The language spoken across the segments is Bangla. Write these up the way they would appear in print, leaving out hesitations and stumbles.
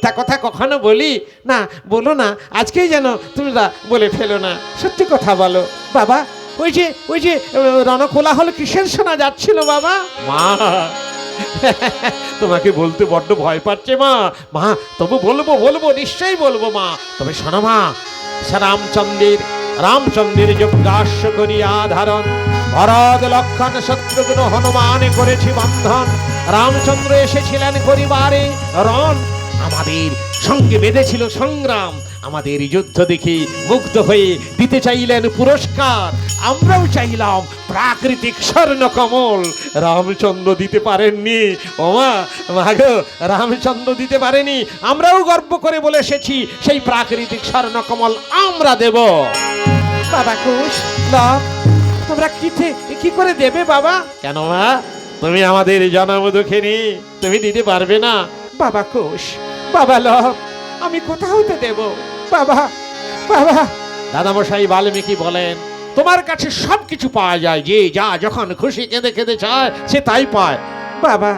মিথ্যা কথা কখনো বলি না? বলো না, আজকেই যেন তোমরা বলে ফেলো না, সত্যি কথা বলো। বাবা, ওই যে রণকোলা হলো কিসের শোনা যাচ্ছিল বাবা? মা, তোমাকে বলতে বড্ড ভয় পাচ্ছে মা। মা, তবু বলবো নিশ্চয়ই বলবো মা। তবে শোনো মা, রামচন্দ্রের যজ্ঞাস্য করিয়া ধারণ, ভরত লক্ষণ শত্রুঘ্ন হনুমানে করেছি বন্ধন। রামচন্দ্র এসেছিলেন পরিবারে রণ, আমাদের সঙ্গে বেঁধেছিল সংগ্রাম। আমাদের যুদ্ধ দেখে মুগ্ধ হয়ে দিতে চাইলেন পুরস্কার। আমরাও চাইলাম প্রাকৃতিক স্বর্ণ কমল। রামচন্দ্র দিতে পারেননি। ওমা মাগো, রামচন্দ্র দিতে পারেনি। আমরাও গর্ব করে বলে এসেছি সেই প্রাকৃতিক স্বর্ণ কমল আমরা দেব। বাবা কুশ, তোমরা কি করে দেবে বাবা? কেন মা, তুমি আমাদের জনম দুঃখিনী, তুমি দিতে পারবে না? বাবা কুশ, বাবা লব, আমি কোথাও তো দেব বাবা। দাদামশাই বাল্মীকি বলেন, তোমার কাছে সবকিছু পাওয়া যায়, যে যা যখন খুশি কেঁদে চায় সে তাই পায়। বাবা,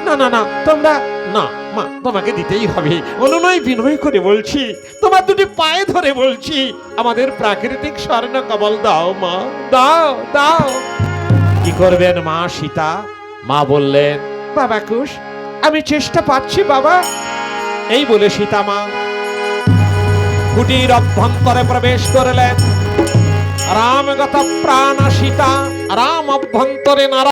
না তোমরা না মা, তোমাকে দিতেই হবে। অনুনয় বিনয় করে বলছি, তোমার দুটি পায়ে ধরে বলছি, আমাদের প্রাকৃতিক স্বর্ণ কমল দাও মা, দাও। কি করবেন মা সীতা? মা বললেন, বাবা কুশ, আমি চেষ্টা পাচ্ছি বাবা। এই বলে সীতা মা কুটির অভ্যন্তরে প্রবেশ করলেন। রামগত প্রাণ সীতা রাম অভ্যন্তরে নারা